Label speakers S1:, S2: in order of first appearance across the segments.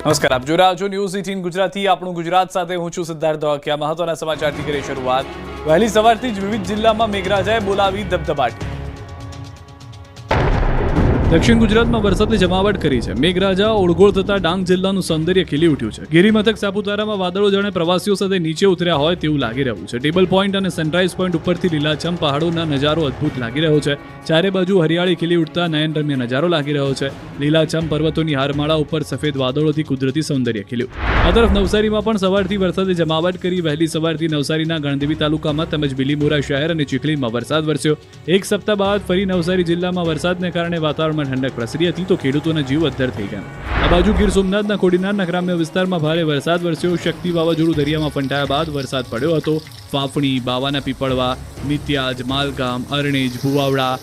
S1: નમસ્કાર, આપ જોઈ રહ્યા છો ન્યૂઝ 18 ગુજરાતી. આપણું ગુજરાત સાથે હું છું સિદ્ધાર્થ ધોળકિયા. મહત્વના સમાચારથી કરી શરૂઆત. વહેલી સવારથી જ વિવિધ જિલ્લામાં મેઘરાજાએ બોલાવી ધબધબાટ. દક્ષિણ ગુજરાતમાં વરસાદે જમાવટ કરી છે. મેઘરાજા ઓળગોળ થતા ડાંગ જિલ્લાનું સૌંદર્ય ખીલી ઉઠ્યું છે. ગિરિમથક સાપુતારામાં વાદળો જાણે પ્રવાસીઓ સાથે નીચે ઉતર્યા હોય તેવું લાગી રહ્યું છે. ટેબલ પોઈન્ટ અને સનરાઈઝ પોઈન્ટ ઉપરથી લીલાછમ પહાડોના નજારો અદ્ભુત લાગી રહ્યો છે. ચારે બાજુ હરિયાળી ખીલી ઉઠતા નયનરમ્ય નજારો લાગી રહ્યો છે. લીલાછમ પર્વતોની હારમાળા ઉપર સફેદ વાદળોથી કુદરતી સૌંદર્ય ખીલ્યું. આ તરફ નવસારીમાં પણ સવારથી વરસાદે જમાવટ કરી. વહેલી સવારથી નવસારીના ગણદેવી તાલુકામાં તેમજ બિલીમોરા શહેર અને ચીખલીમાં વરસાદ વરસ્યો. એક સપ્તાહ બાદ ફરી નવસારી જિલ્લામાં વરસાદને કારણે વાતાવરણમાં ઠંડક પ્રસરી હતી તો ખેડૂતોના જીવ અદ્ધર થઈ ગયા. આ બાજુ ગીર સોમનાથના કોડીનારના ગ્રામ્ય વિસ્તારમાં ભારે વરસાદ વરસ્યો. શક્તિ વાવાઝોડું દરિયામાં ફંટાયા બાદ વરસાદ પડ્યો હતો. ફાફણી, બાવાના પીપળવા, મિત્યાજ, માલગામ, અરણેજ, ભુવાવડા,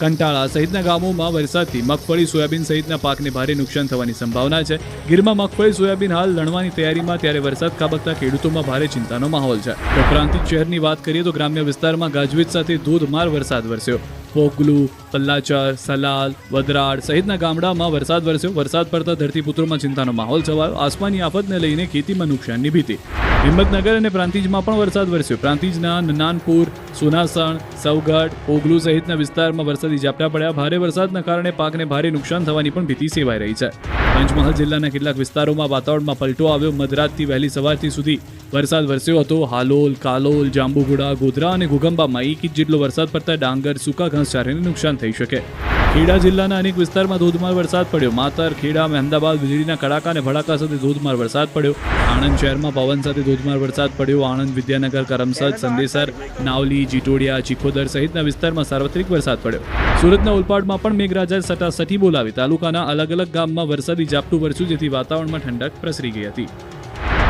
S1: કંટાળા સહિતના ગામોમાં વરસાદથી મગફળી, સોયાબીન સહિતના પાકને ભારે નુકસાન થવાની સંભાવના છે. ગીરમાં મગફળી, સોયાબીન હાલ લણવાની તૈયારીમાં, ત્યારે વરસાદ ખાબકતા ખેડૂતોમાં ભારે ચિંતાનો માહોલ છે. તો પ્રાંતિજ શહેરની વાત કરીએ તો ગ્રામ્ય વિસ્તારમાં ગાજવીજ સાથે ધોધમાર વરસાદ વરસ્યો. પોગલુ, પલ્લાચર, સલાલ, વદરાડ સહિતના ગામડામાં વરસાદ વરસ્યો. વરસાદ પડતા ધરતીપુત્રોમાં ચિંતાનો માહોલ છવાયો. આસમાની આફતને લઈને ખેતીમાં નુકસાનની ભીતિ. હિંમતનગર અને પ્રાંતિજમાં પણ વરસાદ વરસ્યો. પ્રાંતિજના નાનપુર, સોનાસણ, સવગઢ, પોગલુ સહિતના વિસ્તારમાં વરસાદી ઝાપટા પડ્યા. ભારે વરસાદના કારણે પાકને ભારે નુકસાન થવાની પણ ભીતિ સેવાઈ રહી છે. પંચમહાલ જિલ્લાના કેટલાક વિસ્તારોમાં વાતાવરણમાં પલટો આવ્યો. મધરાતથી વહેલી સવારથી સુધી વરસાદ વરસ્યો હતો. હાલોલ, કાલોલ, જાંબુગુડા, ગોધરા અને ઘુગંબામાં 1 ઇંચ જેટલો વરસાદ પડતા ડાંગર, સૂકા ઘાસચારાને નુકસાન થઈ શકે. ખેડા જિલ્લાના અનેક વિસ્તારમાં ધોધમાર વરસાદ પડ્યો. માતર, ખેડા, મહેમદાબાદ વીજળીના કડાકા અને ભડાકા સાથે ધોધમાર વરસાદ પડ્યો. આણંદ શહેરમાં પવન સાથે ધોધમાર વરસાદ પડ્યો. આણંદ, વિદ્યાનગર, કરમસદ, સંદેસર, નાવલી, જીટોડિયા, ચીખોદર સહિતના વિસ્તારમાં સાર્વત્રિક વરસાદ પડ્યો. સુરતના ઓલપાડમાં પણ મેઘરાજાએ સટાસટી બોલાવી. તાલુકાના અલગ અલગ ગામમાં વરસાદી ઝાપટું વરસ્યું, જેથી વાતાવરણમાં ઠંડક પ્રસરી ગઈ હતી.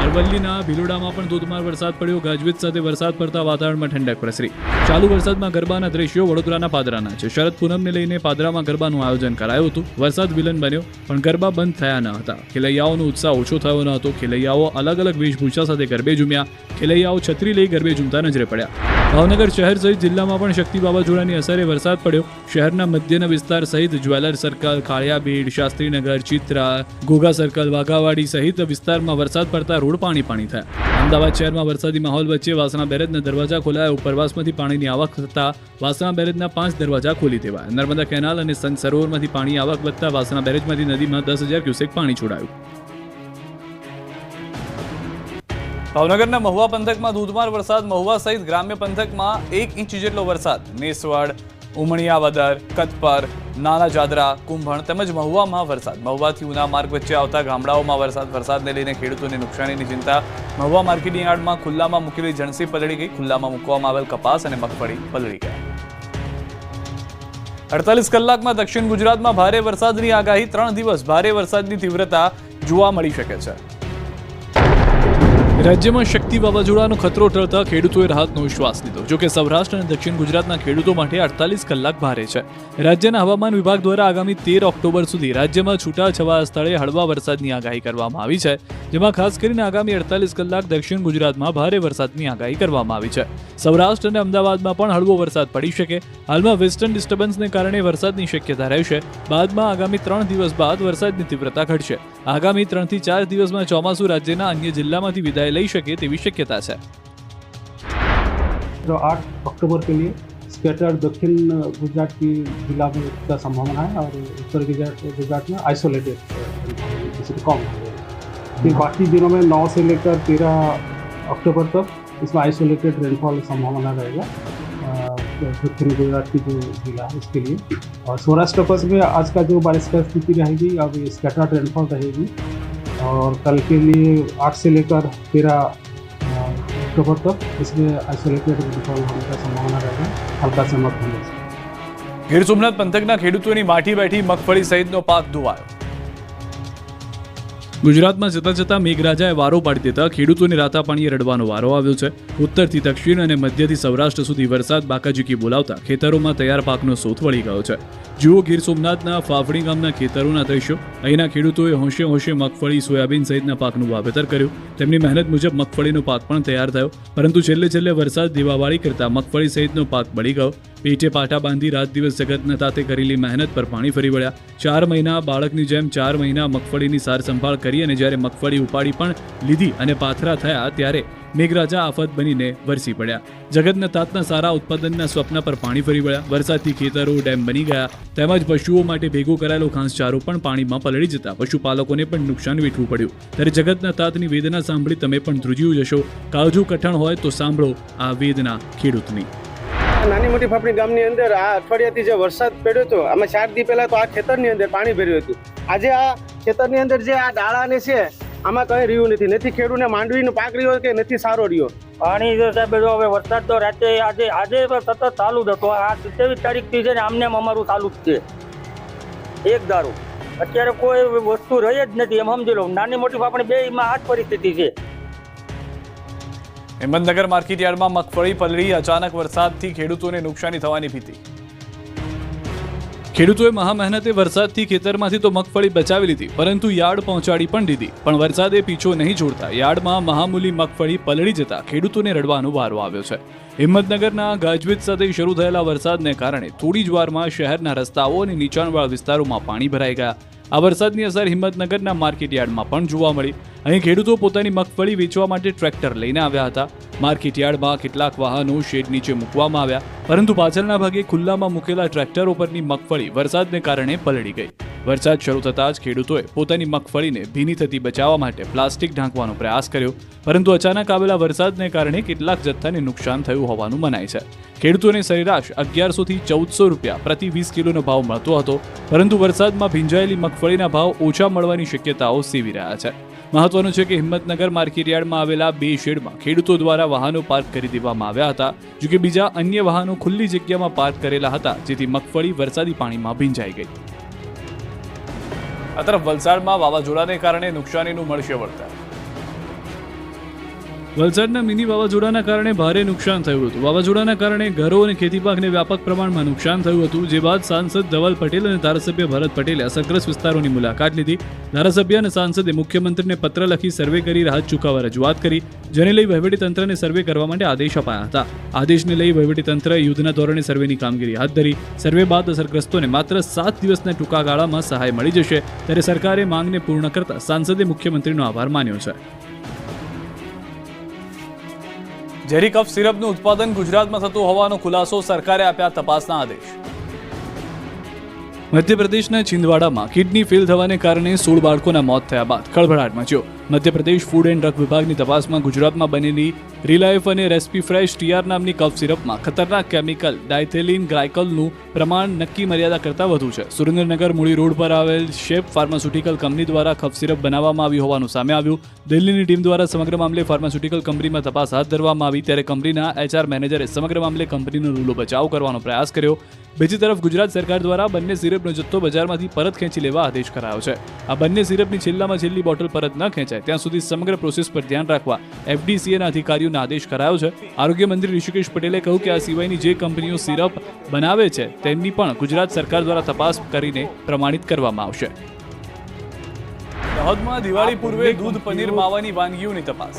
S1: અરવલ્લીના ભિલોડામાં પણ ધોધમાર વરસાદ પડ્યો. ગાજવીજ સાથે વરસાદ પડતા વાતાવરણમાં ઠંડક પ્રસરી. ચાલુ વરસાદમાં ગરબાના દ્રશ્યો વડોદરાના પાદરાના છે. શરદ પૂનમને લઈને પાદરામાં ગરબાનું આયોજન કરાયું હતું. વરસાદ વિલન બન્યો, પણ ગરબા બંધ થયા ન હતા. ખેલૈયાઓનો ઉત્સાહ ઓછો થયો ન હતો. ખેલૈયાઓ અલગ અલગ વેશભૂષા સાથે ગરબે ઝૂમ્યા. ખેલૈયાઓ છત્રી લઈ ગરબે ઝૂમતા નજરે પડ્યા. ભાવનગર શહેર સહિત જિલ્લામાં પણ શક્તિ વાવાઝોડાની અસરે વરસાદ પડ્યો. શહેરના મધ્યના વિસ્તાર સહિત jeweller circle, Kaliyabid, Shastrinagar, Chitra, Ghogha circle, Waghawadi સહિત વિસ્તારમાં વરસાદ પડતા રોડ પાણી થયા. અમદાવાદ શહેરમાં વરસાદી માહોલ વચ્ચે વાસણા બેરેજના દરવાજા ખોલાયા. ઉપરવાસમાંથી પાણીની આવક થતા વાસણા બેરેજના 5 દરવાજા ખોલી દેવાયા. નર્મદા કેનાલ અને સંત સરોવરમાંથી પાણી આવક વધતા વાસણા બેરેજમાંથી નદીમાં 10,000 ક્યુસેક પાણી છોડાયું. ભાવનગરના મહુવા પંથકમાં ધોધમાર વરસાદ. મહુવા સહિત ગ્રામ્ય પંથકમાં 1 ઇંચ જેટલો વરસાદ. નેસવડ, ઉમણિયાવદર, કતપર, નાના જાદરા, કુંભણ તેમજ મહુવામાં વરસાદ. મહુવાથી ઉના માર્ગ વચ્ચે આવતા ગામડાઓમાં વરસાદને લઈને ખેડૂતોને નુકસાનીની ચિંતા. મહુવા માર્કેટિંગ યાર્ડમાં ખુલ્લામાં મૂકેલી જણસી પલળી ગઈ. ખુલ્લામાં મૂકવામાં આવેલ કપાસ અને મગફળી પલળી ગયા. 48 કલાકમાં દક્ષિણ ગુજરાતમાં ભારે વરસાદની આગાહી. 3 દિવસ ભારે વરસાદની તીવ્રતા જોવા મળી શકે છે. રાજ્યમાં શક્તિ વાવાઝોડાનો ખતરો ટળતા ખેડૂતોએ રાહતનો શ્વાસ લીધો. જોકે સૌરાષ્ટ્ર અને દક્ષિણ ગુજરાતના ખેડૂતો માટે 48 કલાક ભારે છે. રાજ્યના હવામાન વિભાગ દ્વારા આગામી 13 ઓક્ટોબર સુધી રાજ્યમાં છૂટાછવાયા સ્થળે હળવા વરસાદની આગાહી કરવામાં આવી છે. જેમાં ખાસ કરીને આગામી 48 કલાક દક્ષિણ ગુજરાતમાં ભારે વરસાદની આગાહી કરવામાં આવી છે. સૌરાષ્ટ્ર અને અમદાવાદમાં પણ હળવો વરસાદ પડી શકે. હાલમાં વેસ્ટર્ન ડિસ્ટર્બન્સને કારણે વરસાદની શક્યતા રહેશે. બાદમાં આગામી 3 દિવસ બાદ વરસાદની તીવ્રતા ઘટશે. આગામી 3 થી 4 દિવસમાં ચોમાસું રાજ્યના અન્ય જિલ્લામાંથી વિદાય લઈ શકે તેવી શક્યતા છે.
S2: 8 अक्टूबर के लिए स्कैटर्ड दक्षिण गुजरात की जिला में का संभावना है और उत्तर गुजरात में आइसोलेटेड कम है. फिर बाकी दिनों में 9 से लेकर 13 अक्टूबर तक इसमें आइसोलेटेड रेनफॉल संभावना रहेगा दक्षिण गुजरात की जो जिला है इसके लिए. और सौराष्ट्र पश्चिम में आज का जो बारिश का स्थिति रहेगी, अब स्कैटर्ड रेनफॉल रहेगी. और कल के लिए 8 से लेकर 13 अक्टूबर तक इसमें आइसोलेटेड रेनफॉल होने का संभावना रहेगा. हल्का से मध्यम.
S1: ગીર સોમનાથ પંથકના ખેડૂતોની માઠી બેઠી મગફળી સહિતનો પાક ધોવાયો. ગુજરાતમાં જતા જતા મેઘરાજાએ વારો પાડી દેતા ખેડૂતોને રાતા પાણીએ રડવાનો વારો આવ્યો છે. ઉત્તરથી દક્ષિણ અને મધ્યથી સૌરાષ્ટ્ર સુધી વરસાદ બાકાજીકી બોલાવતા ખેતરોમાં તૈયાર પાકનો સોથ વળી ગયો છે. જુઓ ગીર સોમનાથના ફાફડી ગામના ખેતરોના દ્રશ્યો. અહીંના ખેડૂતોએ હોંશે હોંશે મગફળી, સોયાબીન સહિતના પાકનું વાવેતર કર્યું. તેમની મહેનત મુજબ મગફળીનો પાક પણ તૈયાર થયો, પરંતુ છેલ્લે વરસાદ દીવાવાળી કરતા મગફળી સહિતનો પાક બળી ગયો. પેટે પાટા બાંધી રાત દિવસ જગતના તાતે કરેલી મહેનત પર પાણી ફરી વળ્યા. 4 મહિના બાળકની જેમ 4 મહિના મગફળીની સાર સંભાળ કરી અને જ્યારે મગફળી ઉપાડી પણ લીધી અને પાથરા થયા ત્યારે મેઘરાજા આફત બનીને વરસી પડ્યા. જગતના તાતના સારા ઉત્પાદનના સ્વપ્ન પર પાણી ફરી વળ્યા. વરસાદથી ખેતરો ડેમ બની ગયા તેમજ પશુઓ માટે ભેગો કરાયેલો ઘાસચારો પણ પાણીમાં પલળી જતા પશુપાલકોને પણ નુકસાન વેઠવું પડ્યું. ત્યારે જગતના તાતની વેદના સાંભળી તમે પણ ધ્રુજી જશો. કાળજું કઠણ હોય તો સાંભળો આ વેદના ખેડૂતની.
S3: નાની મોટી ફાફડી ગામની અંદર આ અઠવાડિયાથી જે વરસાદ પડ્યો હતો, અમે 4 દિવસ પહેલા તો આ ખેતરની અંદર પાણી ભર્યું હતું. આજે આ ખેતરની અંદર જે આ ડાળાને છે આમાં કંઈ રહ્યું નથી. ખેડૂતને માંડવીનો પાક રહ્યો કે નથી સારો રહ્યો.
S4: પાણી જો સાહેબ જો હવે વરસાદ તો રાતે આજે સતત ચાલુ જ હતો. આ 27 તારીખથી છે ને આમને અમારું ચાલુ જ છે એક દારૂ. અત્યારે કોઈ વસ્તુ રહી જ નથી એમ સમજી લો. નાની મોટી ફાફડી બેમાં આ જ પરિસ્થિતિ છે.
S1: હિંમતનગર માર્કેટયાર્ડમાં મગફળી પલળી. અચાનક વરસાદથી ખેડૂતોને નુકસાની થવાની ભીતિ. ખેડૂતોએ મહા મહેનતે વરસાદથી ખેતરમાંથી તો મગફળી બચાવી લીધી પરંતુ યાર્ડ પહોંચાડી પણ દીધી પણ વરસાદે પીછો નહીં છોડતા યાર્ડમાં મહામૂલી મગફળી પલળી જતા ખેડૂતોને રડવાનો વારો આવ્યો છે. હિંમતનગરના ગાજવીજ સાથે શરૂ થયેલા વરસાદને કારણે થોડી જ વારમાં શહેરના રસ્તાઓ અને નીચાણવાળા વિસ્તારોમાં પાણી ભરાઈ ગયા. આ વરસાદની અસર હિંમતનગરના માર્કેટયાર્ડમાં પણ જોવા મળી. અહીં ખેડૂતો પોતાની મગફળી વેચવા માટે ટ્રેક્ટર લઈને આવ્યા હતા. માર્કેટયાર્ડમાં કેટલાક વાહનો શેડ નીચે મૂકવામાં આવ્યા પરંતુ પાછળના ભાગે ખુલ્લામાં મૂકેલા ટ્રેક્ટરો પરની મગફળી વરસાદને કારણે પલળી ગઈ. વરસાદ શરૂ થતાં જ ખેડૂતોએ પોતાની મગફળીને ભીની થતી બચાવવા માટે પ્લાસ્ટિક ઢાંકવાનો પ્રયાસ કર્યો પરંતુ અચાનક આવેલા વરસાદને કારણે કેટલાક જથ્થાને નુકસાન થયું હોવાનું મનાય છે. ખેડૂતોને સરેરાશ 1100 થી 1400 રૂપિયા પ્રતિ 20 કિલોનો ભાવ મળતો હતો પરંતુ વરસાદમાં ભીંજાયેલી મગફળીના ભાવ ઓછા મળવાની શક્યતાઓ સેવી રહ્યા છે. મહત્વનું છે કે હિંમતનગર માર્કેટયાર્ડમાં આવેલા 2 શેડમાં ખેડૂતો દ્વારા વાહનો પાર્ક કરી દેવામાં આવ્યા હતા જોકે બીજા અન્ય વાહનો ખુલ્લી જગ્યામાં પાર્ક કરેલા હતા જેથી મગફળી વરસાદી પાણીમાં ભીંજાઈ ગઈ. આ તરફ વલસાડમાં વાવાઝોડાને કારણે નુકસાનીનું મળશે વળતર. વલસાડના મિની વાવાઝોડાના કારણે ભારે નુકસાન થયું હતું. વાવાઝોડાના કારણે ઘરો અને ખેતીપાકને વ્યાપક પ્રમાણમાં નુકસાન થયું હતું જે બાદ સાંસદ ધવલ પટેલ અને ધારાસભ્ય ભરત પટેલે અસરગ્રસ્ત વિસ્તારોની મુલાકાત લીધી. ધારાસભ્ય અને સાંસદે મુખ્યમંત્રીને પત્ર લખી સર્વે કરી રાહત ચૂકવવા રજૂઆત કરી જેને લઈ વહીવટીતંત્રને સર્વે કરવા માટે આદેશ અપાયા હતા. આદેશને લઈ વહીવટીતંત્રએ યુદ્ધના ધોરણે સર્વેની કામગીરી હાથ ધરી. સર્વે બાદ અસરગ્રસ્તોને માત્ર 7 દિવસના ટૂંકા ગાળામાં સહાય મળી જશે ત્યારે સરકારે માંગને પૂર્ણ કરતા સાંસદે મુખ્યમંત્રીનો આભાર માન્યો છે. ઝેરી કફ સિરપનું ઉત્પાદન ગુજરાતમાં થતું હોવાનો ખુલાસો. સરકારે આપ્યા તપાસના આદેશ. મધ્યપ્રદેશના છિંદવાડામાં કિડની ફેલ થવાને કારણે 16 બાળકોના મોત થયા બાદ ખળભળાટ મચ્યો. મધ્યપ્રદેશ ફૂડ એન્ડ ડ્રગ વિભાગની તપાસમાં ગુજરાતમાં બનેલી રિલાયફ અને રેસ્પી ફ્રેશ ટીઆર નામની કફ સિરપમાં ખતરનાક કેમિકલ ડાયથેલિન ગ્લાયકોલનું પ્રમાણ નક્કી મર્યાદા કરતાં વધુ છે. સુરેન્દ્રનગર મૂળી રોડ પર આવેલ શેપ ફાર્માસ્યુટિકલ કંપની દ્વારા કફ સિરપ બનાવવામાં આવી હોવાનું સામે આવ્યું. દિલ્હીની ટીમ દ્વારા સમગ્ર મામલે ફાર્માસ્યુટિકલ કંપનીમાં તપાસ હાથ ધરવામાં આવી ત્યારે કંપનીના HR મેનેજરે સમગ્ર મામલે કંપનીનો રૂલો બચાવ કરવાનો પ્રયાસ કર્યો. બીજી તરફ ગુજરાત સરકાર દ્વારા બંને સિરપનો જથ્થો બજારમાંથી પરત ખેંચી લેવા આદેશ કરાયો છે. આ બંને સિરપની છેલ્લામાં છેલ્લી બોટલ પરત ન ખેંચાય ત્યાં સુધી સમગ્ર પ્રોસેસ પર ધ્યાન રાખવા FDCAના અધિકારીઓને આદેશ કરાયો છે. આરોગ્ય મંત્રી ઋષિકેશ પટેલે કહ્યું કે આ સિવાયની જે કંપનીઓ સિરપ બનાવે છે તેમની પણ ગુજરાત સરકાર દ્વારા તપાસ કરીને પ્રમાણિત કરવામાં આવશે. દાહોદમાં દિવાળી પૂર્વે દૂધ પનીર માવાની વાનગીઓની તપાસ.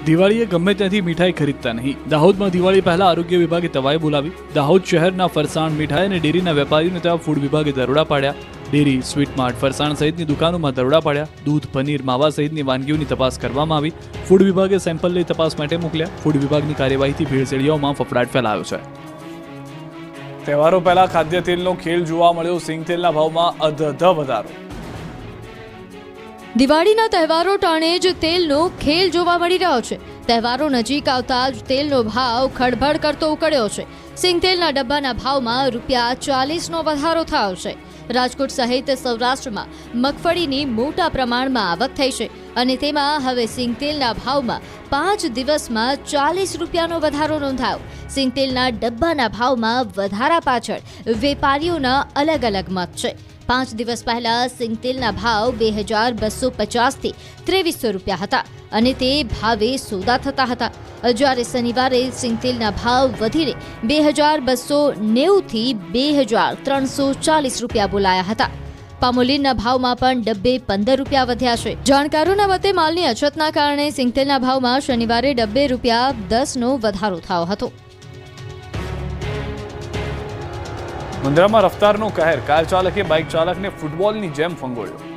S1: દિવાળીએ ગમે ત્યાંથી મીઠાઈ ખરીદતા નહીં. દાહોદમાં દિવાળી પહેલા આરોગ્ય વિભાગે તવાઈ બોલાવી. દાહોદ શહેરના ફરસાણ મીઠાઈ અને ડેરીના વેપારીઓને ત્યાં ફૂડ વિભાગે દરોડા પાડ્યા. ડેરી, સ્વીટ માર્ટ, ફરસાણ સહિતની દુકાનોમાં દરોડા પાડ્યા. દૂધ, પનીર, માવા સહિતની વાનગીઓની તપાસ કરવામાં આવી. ફૂડ વિભાગે સેમ્પલ લઈ તપાસ માટે મોકલ્યા. ફૂડ વિભાગની કાર્યવાહીથી ભેળસેળીઓમાં ફફડાટ ફેલાયો છે. તહેવારો પહેલા ખાદ્ય તેલનો ખેલ જોવા મળ્યો. સિંગ તેલના ભાવમાં અધધ વધારો.
S5: દિવાળીના તહેવારો ટાણે જ તેલનો ખેલ જોવા મળી રહ્યો છે. તહેવારો નજીક આવતા જ તેલનો ભાવ ખડભડ કરતો ઉકળ્યો છે. સિંગ તેલના ડબ્બાના ભાવમાં ₹40નો વધારો થયો છે. રાજકોટ સહિત સૌરાષ્ટ્રમાં મગફળીની મોટા પ્રમાણમાં આવક થઈ છે અને તેમાં હવે સિંગ તેલના ભાવમાં 5 દિવસમાં ₹40નો વધારો નોંધાયો. સિંગ તેલના ડબ્બાના ભાવમાં વધારા પાછળ વેપારીઓના અલગ અલગ મત છે. 5 દિવસ પહેલા સિંગ તેલના ભાવ 2250 થી ₹2300 હતા અને તે ભાવે સોદા થતા હતા. જ્યારે શનિવારે સિંગ તેલના ભાવ વધીને 2290 થી ₹2340 બોલાયા હતા. પામોલીનના ભાવમાં પણ ડબ્બે ₹15 વધ્યા છે. જાણકારોના મતે માલની અછતના કારણે સિંગ તેલના ભાવમાં શનિવારે ડબ્બે ₹10નો વધારો થયો હતો.
S1: મુન્દ્રામાં રફતારનો કહેર, કાર ચાલકે બાઇક ચાલકને ફૂટબોલની જેમ ફંગોળ્યો.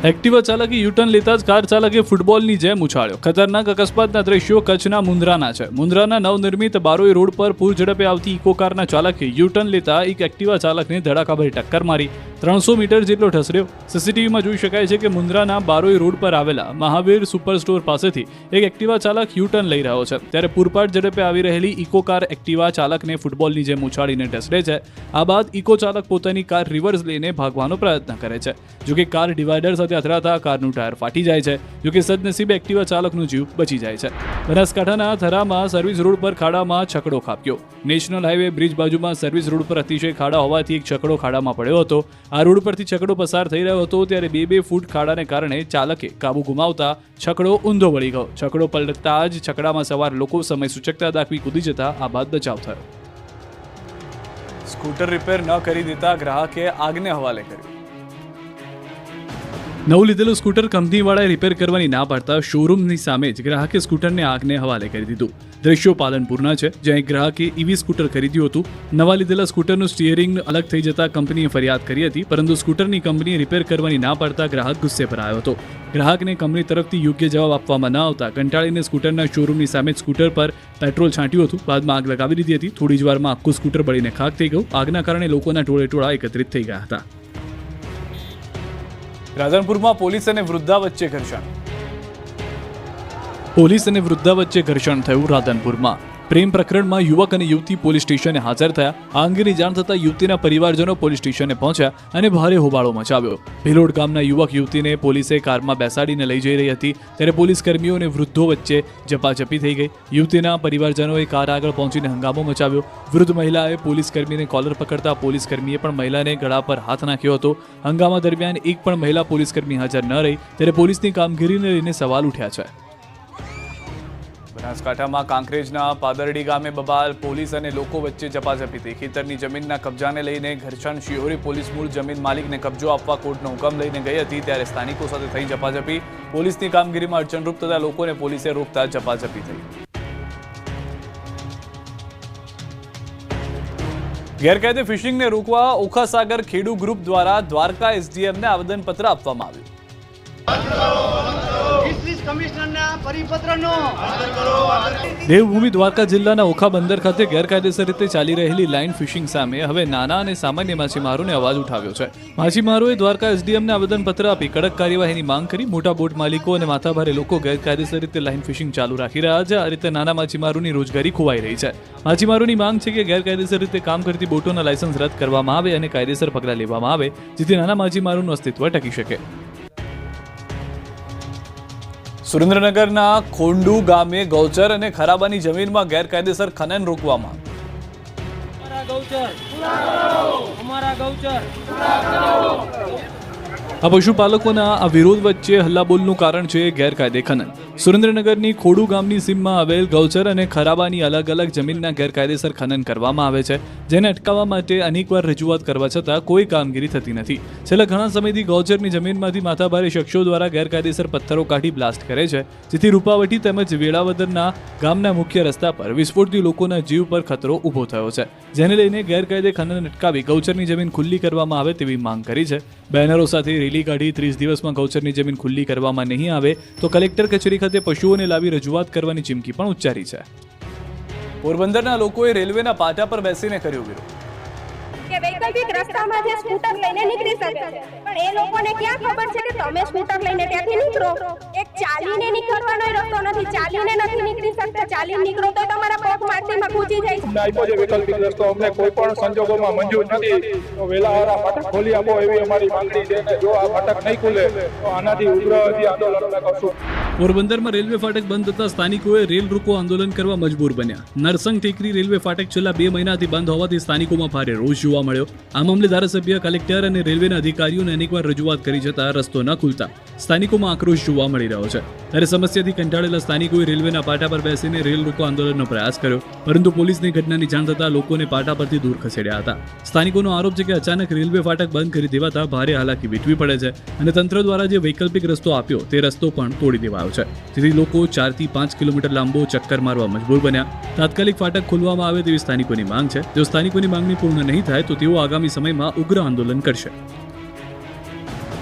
S1: એક્ટિવા ચાલકે યુટર્ન લેતા જ કાર ચાલકે ફૂટબોલની જેમ ઉછાળ્યો. ખતરનાક અકસ્માતના દ્રશ્યો કચ્છના મુન્દ્રાના છે. મુન્દ્રાના નવનિર્મિત બારોઈ રોડ પર પૂર ઝડપે આવતી ઇકો કારના ચાલકે યુટર્ન લેતા એક એક્ટિવા ચાલકને ધડાકાભરી ટક્કર મારી 300 મીટર જેટલો ઠસર્યો. સીસીટીવીમાં જોઈ શકાય છે કે મુન્દ્રાના બારોઈ રોડ પર આવેલા મહાવીર સુપર સ્ટોર પાસેથી એક એક્ટિવા ચાલક યુટર્ન લઈ રહ્યો છે, ત્યારે પૂરપાટ ઝડપે આવી રહેલી ઇકો કાર એક્ટિવા ચાલકને ફૂટબોલની જેમ ઉછાળીને ઢસડે છે. આ બાદ ઇકો ચાલક પોતાની કાર રિવર્સ લઈને ભાગવાનો પ્રયત્ન કરે છે. જોકે કાર ડિવાઈડર સાથે અથડાતા કારનું ટાયર ફાટી જાય છે. જોકે સદનસીબે એક્ટિવા ચાલકનો જીવ બચી જાય છે. બનાસકાંઠાના થરામાં સર્વિસ રોડ પર ખાડામાં છકડો ખાબક્યો. નેશનલ હાઈવે બ્રિજ બાજુમાં સર્વિસ રોડ પર અતિશય ખાડા હોવાથી એક છકડો ખાડામાં પડ્યો હતો. આ રોડ પરથી છકડો પસાર થઈ રહ્યો હતો ત્યારે 2 ફૂટ ખાડાને કારણે ચાલકે કાબુ ગુમાવતા છકડો ઊંધો વળી ગયો. છકડો પલટતા જ છકડામાં સવાર લોકો સમય સૂચકતા દાખવી કૂદી જતા આ બાદ બચાવ થયો. સ્કૂટર રિપેર ન કરી દેતા ગ્રાહકે આગને હવાલે કર્યું. નવું લીધેલું સ્કૂટર કંપનીવાળાએ રિપેર કરવાની ના પાડતા શોરૂમની સામે જ ગ્રાહકે સ્કૂટરને આગને હવાલે કરી દીધું. દ્રશ્યો પાલનપુરના છે, જ્યાં એક ગ્રાહકે ઈવી સ્કૂટર ખરીદ્યું હતું. નવા લીધેલા સ્કૂટરનું સ્ટીયરિંગ અલગ થઈ જતા કંપનીએ ફરિયાદ કરી હતી, પરંતુ સ્કૂટરની કંપનીએ રિપેર કરવાની ના પાડતા ગ્રાહક ગુસ્સે પર આવ્યો હતો. ગ્રાહકને કંપની તરફથી યોગ્ય જવાબ આપવામાં ન આવતા કંટાળીને સ્કૂટરના શોરૂમની સામે જ સ્કૂટર પર પેટ્રોલ છાંટ્યું હતું. બાદમાં આગ લગાવી દીધી હતી. થોડી જ વારમાં આખું સ્કૂટર બળીને ખાક થઈ ગયું. આગના કારણે લોકોના ટોળે એકત્રિત થઈ ગયા હતા. રાધનપુરમાં પોલીસ અને વૃદ્ધા વચ્ચે ઘર્ષણ થયું. રાધનપુરમાં પ્રેમ પ્રકરણમાં યુવક અને યુવતી પોલીસ સ્ટેશને હાજર થયા. આ અંગેની જાણ થતાં યુવતીના પરિવારજનો પોલીસ સ્ટેશને પહોંચ્યા અને ભારે હોબાળો મચાવ્યો. ભિલોડ ગામના યુવક યુવતીને પોલીસે કારમાં બેસાડીને લઈ જઈ રહી હતી, ત્યારે પોલીસ કર્મીઓ અને વૃદ્ધો વચ્ચે ઝપાઝપી થઈ ગઈ. યુવતીના પરિવારજનોએ કાર આગળ પહોંચીને હંગામો મચાવ્યો. વૃદ્ધ મહિલાએ પોલીસ કર્મીને કોલર પકડતા પોલીસ કર્મીએ પણ મહિલાને ગળા પર હાથ નાખ્યો હતો. હંગામા દરમિયાન એક પણ મહિલા પોલીસ કર્મી હાજર ન રહી, ત્યારે પોલીસની કામગીરીને લઈને સવાલ ઉઠ્યા છે. બનાસકાંઠામાં કાંકરેજના પાદરડી ગામે બબાલ, પોલીસ અને લોકો વચ્ચે ઝપાઝપી થઈ. ખેતરની જમીનના કબજાને લઈને ઘર્ષણ. શિહોરી પોલીસ મૂળ જમીન માલિકને કબજો આપવા કોર્ટનો હુકમ લઈને ગઈ હતી, ત્યારે સ્થાનિકો સાથે થઈ ઝપાઝપી. પોલીસની કામગીરીમાં અડચણરૂપ થતા લોકોને પોલીસે રોકતા ઝપાઝપી થઈ. ગેરકાયદે ફિશિંગને રોકવા ઓખાસાગર ખેડુ ગ્રુપ દ્વારા દ્વારકા એસડીએમને આવેદનપત્ર આપવામાં આવ્યું. દેવભૂમિ દ્વારકા જિલ્લાના ઓખા બંદર ખાતે ગેરકાયદેસર રીતે ચાલી રહેલી લાઇન ફિશિંગ સામે હવે નાના અને સામાન્ય માછીમારોને અવાજ ઉઠાવ્યો છે. માછીમારોએ દ્વારકા એસડીએમને આવેદનપત્ર આપી કડક કાર્યવાહીની માંગ કરી. મોટા બોટ માલિકો અને માથાભારે લોકો ગેરકાયદેસર રીતે લાઇન ફિશિંગ ચાલુ રાખી રહ્યા છે. આ રીતે નાના માછીમારોની રોજગારી ખોવાઈ રહી છે. માછીમારોની માંગ છે કે ગેરકાયદેસર રીતે કામ કરતી બોટોના લાયસન્સ રદ કરવામાં આવે અને કાયદેસર પગલાં લેવામાં આવે, જેથી નાના માછીમારોનું અસ્તિત્વ ટકી શકે. સુરેન્દ્રનગરના ખોંડુ ગામે ગૌચર અને ખરાબાની જમીનમાં ગેરકાયદેસર ખનન રોકવામાં. આ પશુપાલકોના આ વિરોધ વચ્ચે હલ્લાબોલનું કારણ છે ગેરકાયદે ખનન. સુરેન્દ્રનગરની ખોડુ ગામની સીમમાં આવેલ ગૌચર અને ખરાબાની અલગ અલગ જમીનના ગેરકાયદેસર ખનન કરવામાં આવે છે, જેને અટકાવવા માટે અનેકવાર રજૂઆત કરવા છતાં કોઈ કામગીરી થતી નથી. છેલ્લા ઘણા સમયથી ગૌચરની જમીનમાંથી માથાભારે શખ્સો દ્વારા ગેરકાયદેસર પથ્થરો કાઢી બ્લાસ્ટ કરે છે, જેથી રૂપાવટી તેમજ વેળાવદરના ગામના મુખ્ય રસ્તા પર વિસ્ફોટથી લોકોના જીવ પર ખતરો ઊભો થયો છે, જેને લઈને ગેરકાયદે ખનન અટકાવી ગૌચરની જમીન ખુલ્લી કરવામાં આવે તેવી માંગ કરી છે. બેનરો સાથે રેલી કાઢી 30 દિવસમાં ગૌચરની જમીન ખુલ્લી કરવામાં નહીં આવે તો કલેક્ટર કચેરી ખાતે પશુઓને લાવી રજૂઆત કરવાની ચીમકી પણ ઉચ્ચારી છે. પોરબંદરના લોકોએ રેલવેના પાટા પર બેસીને કર્યો વિરોધ.
S6: કે વૈકલ્પિક રસ્તામાં જે સ્કૂટર લઈને નીકળી શકે છે, પણ એ લોકોને ક્યાં ખબર છે કે તમે સ્કૂટર લઈને ત્યાંથી નીકળો. એક ચાલીને નીકળવાનો રસ્તો નથી, ચાલીને નથી નીકળી શકતા. ચાલીને નીકળો તો તમારા પગ માટીમાં ખૂંચી જાય છે.
S7: આપ્યો છે વૈકલ્પિક રસ્તો, અમને કોઈ પણ સંજોગોમાં મંજૂર નથી, તો વહેલા ફાટક ખોલી આપો એવી અમારી માંગણી છે. અને જો આ ફાટક નહીં ખુલે તો આનાથી ઉગ્ર આંદોલન કરશું.
S1: પોરબંદરમાં રેલવે ફાટક બંધ થતા સ્થાનિકોએ રેલ રોકો આંદોલન કરવા મજબૂર બન્યા. નરસંગ ટેકરી રેલવે ફાટક છેલ્લા 2 મહિનાથી બંધ હોવાથી સ્થાનિકોમાં ભારે રોષ જોવા મળ્યો. આ મામલે ધારાસભ્ય, કલેક્ટર અને રેલવેના અધિકારીઓને અનેકવાર રજૂઆત કરી છતાં રસ્તો ન ખુલતા સ્થાનિકોમાં આક્રોશ જોવા મળી રહ્યો છે. ત્યારે સમસ્યાથી કંટાળેલા સ્થાનિકોએ રેલવેના પાટા પર બેસીને રેલ રોકો આંદોલનનો પ્રયાસ કર્યો, પરંતુ પોલીસની ઘટનાની જાણ થતાં લોકોને પાટા પરથી દૂર ખસેડ્યા હતા. સ્થાનિકોનો આરોપ છે કે અચાનક રેલવે ફાટક બંધ કરી દેવાતા ભારે હાલાકી વેઠવી પડે છે અને તંત્ર દ્વારા જે વૈકલ્પિક રસ્તો આપ્યો તે રસ્તો પણ તોડી દેવાયો આવ્યો છે, જેથી લોકો 4 થી 5 કિલોમીટર લાંબો ચક્કર મારવા મજબૂર બન્યા. તાત્કાલિક ફાટક ખોલવામાં આવે તેવી સ્થાનિકોની માંગ છે. જો સ્થાનિકોની માંગણી પૂર્ણ નહીં થાય તો તેઓ આગામી સમયમાં ઉગ્ર આંદોલન કરશે.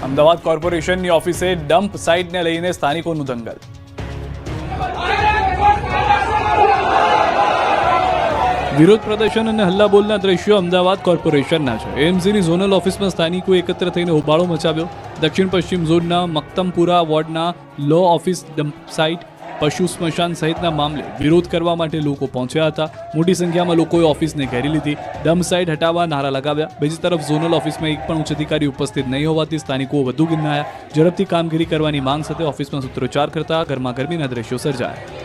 S1: અમદાવાદ કોર્પોરેશનની ઓફિસે ડમ્પ સાઇટને લઈને સ્થાનિકોનું દંગલ. વિરોધ પ્રદર્શન અને હલ્લાબોલના દ્રશ્યો અમદાવાદ કોર્પોરેશનના છે. એએમસીની ઝોનલ ઓફિસમાં સ્થાનિકો એકત્ર થઈને હોબાળો મચાવ્યો. દક્ષિણ પશ્ચિમ ઝોનના મક્તમપુરા વોર્ડના લો ઓફિસ ડમ્પ સાઇટ, પશુ સ્મશાન સહિતના મામલે વિરોધ કરવા માટે લોકો પહોંચ્યા હતા. મોટી સંખ્યામાં લોકોએ ઓફિસને ઘેરી લીધી. ડમ્પ સાઇટ હટાવવા નારા લગાવ્યા. બીજી તરફ ઝોનલ ઓફિસમાં એક પણ ઉચ્ચ અધિકારી ઉપસ્થિત નહીં હોવાથી સ્થાનિકો વધુ ગિન્નાયા. ઝડપથી કામગીરી કરવાની માંગ સાથે ઓફિસમાં સૂત્રોચ્ચાર કરતા ગરમાગરમીના દ્રશ્યો સર્જાયા.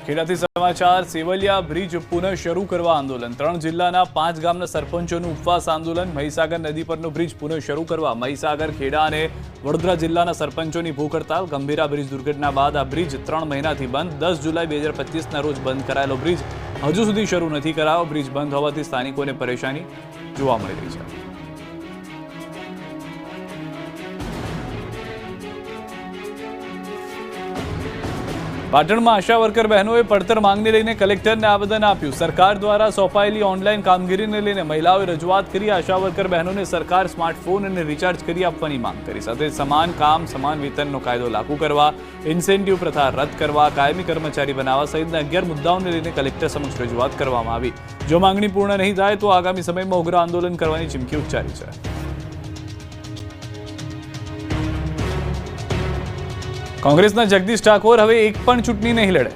S1: ખેડાથી સમાચાર. સેવલિયા બ્રિજ પુનઃ શરૂ કરવા આંદોલન. 3 જિલ્લાના 5 ગામના સરપંચોનું ઉપવાસ આંદોલન. મહીસાગર નદી પરનો બ્રિજ પુનઃ શરૂ કરવા મહીસાગર, ખેડા અને વડોદરા જિલ્લાના સરપંચોની ભૂખ હડતાલ. ગંભીરા બ્રિજ દુર્ઘટના બાદ આ બ્રિજ 3 મહિનાથી બંધ. 10 જુલાઈ 2025ના રોજ બંધ કરાયેલો બ્રિજ હજુ સુધી શરૂ નથી કરાયો. બ્રિજ બંધ હોવાથી સ્થાનિકોને પરેશાની જોવા મળી રહી છે. પાટણમાં આશા વર્કર બહેનોએ પડતર માંગને લઈને કલેક્ટરને આવેદન આપ્યું. સરકાર દ્વારા સોંપાયેલી ઓનલાઈન કામગીરીને લઈને મહિલાઓએ રજૂઆત કરી. આશા વર્કર બહેનોને સરકાર સ્માર્ટફોન અને રિચાર્જ કરી આપવાની માંગ કરી. સાથે સમાન કામ સમાન વેતનનો કાયદો લાગુ કરવા, ઇન્સેન્ટિવ પ્રથા રદ કરવા, કાયમી કર્મચારી બનાવવા સહિતના 11 મુદ્દાઓને લઈને કલેક્ટર સમક્ષ રજૂઆત કરવામાં આવી. જો માંગણી પૂર્ણ નહીં થાય તો આગામી સમયમાં ઉગ્ર આંદોલન કરવાની ચીમકી ઉચ્ચારી છે. કોંગ્રેસના જગદીશ ઠાકોર હવે એક પણ ચૂંટણી નહીં લડે.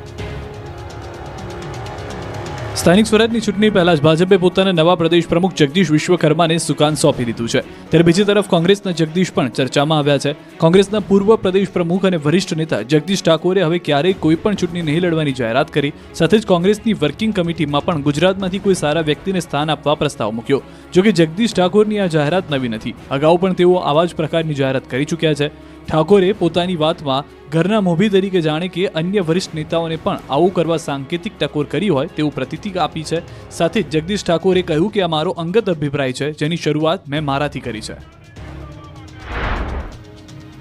S1: સ્થાનિક સ્વરાજની ચૂંટણી પહેલા જ ભાજપે પોતાના નવા પ્રદેશ પ્રમુખ જગદીશ વિશ્વકર્માને સુકાન સોંપી દીધું છે. ત્યારે બીજી તરફ કોંગ્રેસના જગદીશ પણ ચર્ચામાં આવ્યા છે. કોંગ્રેસના પૂર્વ પ્રદેશ પ્રમુખ અને વરિષ્ઠ નેતા જગદીશ ઠાકોરે હવે ક્યારેય કોઈ પણ ચૂંટણી નહીં લડવાની જાહેરાત કરી. સાથે જ કોંગ્રેસની વર્કિંગ કમિટીમાં પણ ગુજરાતમાંથી કોઈ સારા વ્યક્તિને સ્થાન આપવા પ્રસ્તાવ મૂક્યો. જોકે જગદીશ ઠાકોરની આ જાહેરાત નવી નથી. અગાઉ પણ તેઓ આવા જ પ્રકારની જાહેરાત કરી ચૂક્યા છે. ઠાકોરે પોતાની વાતમાં ઘરના મોભી તરીકે જાણે કે અન્ય વરિષ્ઠ નેતાઓને પણ આવું કરવા સાંકેતિક ટકોર કરી હોય તેવું પ્રતીતિ આપી છે. સાથે જ જગદીશ ઠાકોરે કહ્યું કે આ મારો અંગત અભિપ્રાય છે, જેની શરૂઆત મેં મારાથી કરી છે.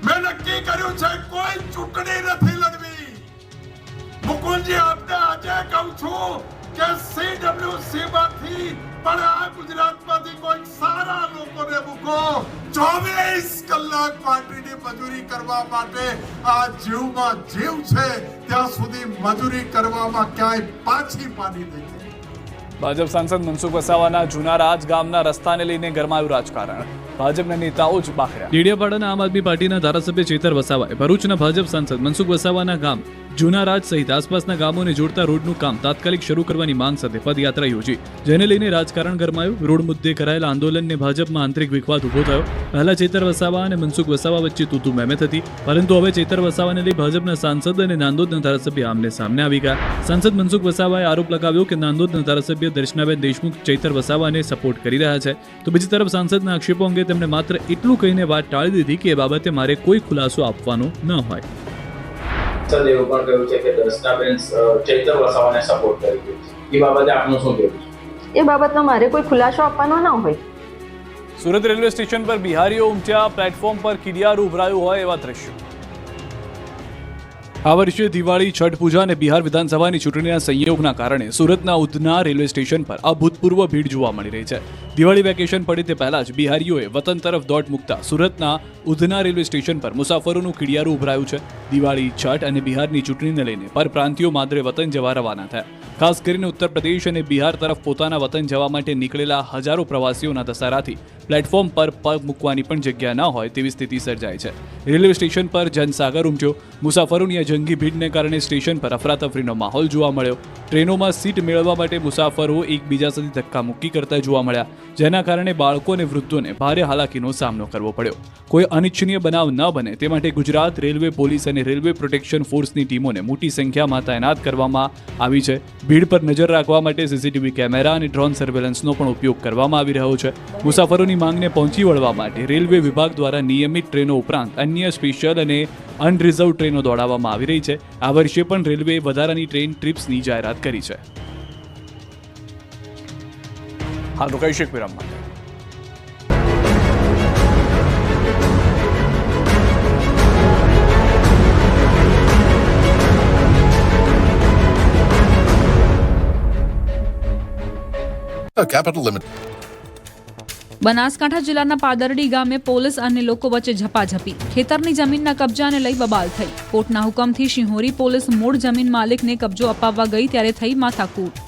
S8: મેં નક્કી કર્યું છે કોઈ ચૂંટણી નથી લડવી. મુકુલજી આપને આજે કહું છું કે CWC માંથી પણ આ ગુજરાતમાંથી કોઈ સારા લોકોને મૂકો. 24 કલાક પાર્ટીની મજૂરી કરવા માટે આ જીવમાં જીવ છે ત્યાં સુધી મજૂરી કરવામાં ક્યાંય પાછી પાડી નહીં.
S1: ભાજપ સાંસદ મનસુખ વસાવાના જૂના રાજ ગામના રસ્તાને લઈને ગરમાયું રાજકારણ. ભાજપના નેતાઓ જ બાખડ્યા. ડેડિયાપાડાના આમ આદમી પાર્ટીના ધારાસભ્ય ચેતર વસાવાએ ભરૂચના ભાજપ સાંસદ મનસુખ વસાવાના ગામ જૂના રાજ સહિત આસપાસના ગામોને જોડતા રોડનું કામ તાત્કાલિક શરૂ કરવાની માંગ સાથે પદયાત્રા યોજી, જેને લઈને રાજકારણ ગરમાયું. રોડ મુદ્દે કરાયેલા આંદોલનને ભાજપમાં આંતરિક વિખવાદ ઉભો થયો. પહેલા ચેતર વસાવા અને મનસુખ વસાવા વચ્ચે તૂતુ મહેમત હતી, પરંતુ હવે ચેતર વસાવાને લઈ ભાજપના સાંસદ અને નાંદોદના ધારાસભ્ય આમને સામને આવી ગયા. સાંસદ મનસુખ વસાવાએ આરોપ લગાવ્યો કે નાંદોદના ધારાસભ્ય દર્શનાબેન દેશમુખ ચેતર વસાવાને સપોર્ટ કરી રહ્યા છે. તો બીજી તરફ સાંસદના આક્ષેપો અંગે તેમણે માત્ર એટલું કહીને વાત ટાળી દીધી કે એ બાબતે મારે કોઈ ખુલાસો આપવાનો ન હોય.
S9: એવું પણ કહ્યું છે કે દર્શનાબેન ચૈતર વસાવાને સપોર્ટ કરી રહ્યું છે. એ બાબતે આપનું શું કહેવું છે?
S10: એ બાબતમાં મારે કોઈ ખુલાસો આપવાનો ન હોય.
S1: સુરત રેલવે સ્ટેશન પર બિહારીઓ ઉમટ્યા. પ્લેટફોર્મ પર કીડિયારું ઉભરાયું હોય એવા દ્રશ્યો. આ વર્ષે દિવાળી, છઠ પૂજા અને બિહાર વિધાનસભાની ચૂંટણીના સંયોગના કારણે સુરતના ઉધના રેલવે સ્ટેશન પર અભૂતપૂર્વ ભીડ જોવા મળી રહી છે. દિવાળી વેકેશન પડે તે પહેલા જ બિહારીઓએ વતન તરફ દોટ મૂકતા સુરતના ઉધના રેલવે સ્ટેશન પર મુસાફરોનું કીડિયારું ઉભરાયું છે. દિવાળી, છઠ અને બિહારની ચૂંટણીને લઈને પરપ્રાંતિયો માદરે વતન જવા રવાના થયા. ખાસ કરીને ઉત્તર પ્રદેશ અને બિહાર તરફ પોતાના વતન જવા માટે નીકળેલા હજારો પ્રવાસીઓના ધસારાથી પ્લેટફોર્મ પર પગ મૂકવાની પણ જગ્યા ન હોય તેવી સ્થિતિ સર્જાઈ છે. રેલવે સ્ટેશન પર જનસાગર ઉમટ્યો. મુસાફરોની આ જંગી ભીડને કારણે સ્ટેશન પર અફરાતફરીનો માહોલ જોવા મળ્યો. ટ્રેનોમાં સીટ મેળવવા માટે મુસાફરો એકબીજા સાથે ધક્કામુક્કી કરતા જોવા મળ્યા, જેના કારણે બાળકો અને વૃદ્ધોને ભારે હાલાકીનો સામનો કરવો પડ્યો. કોઈ અનિચ્છનીય બનાવ ન બને તે માટે ગુજરાત રેલવે પોલીસ અને રેલવે પ્રોટેક્શન ફોર્સની ટીમોને મોટી સંખ્યામાં તૈનાત કરવામાં આવી છે. ભીડ પર નજર રાખવા માટે સીસીટીવી કેમેરા અને ડ્રોન સર્વેલન્સનો પણ ઉપયોગ કરવામાં આવી રહ્યો છે. મુસાફરોની માંગને પહોંચી વળવા માટે રેલવે વિભાગ દ્વારા નિયમિત ટ્રેનો ઉપરાંત અન્ય સ્પેશિયલ અને અનરિઝર્વ ટ્રેનો દોડાવવામાં આવી રહી છે. આ વર્ષે પણ રેલવેએ વધારાની ટ્રેન ટ્રીપ્સની જાહેરાત કરી છે. હાલ રોકાઈશું એક વિરામ માટે.
S11: Capital Limited.
S12: બનાસકાંઠા જિલ્લાના પાદરડી ગામે પોલીસ અને લોકો વચ્ચે ઝપાઝપી. ખેતરની જમીનના કબજાને લઈ બબાલ થઈ. કોર્ટના હુકમથી શિહોરી પોલીસ મૂળ જમીન માલિકને કબજો અપાવવા ગઈ ત્યારે થઈ માથાકૂટ.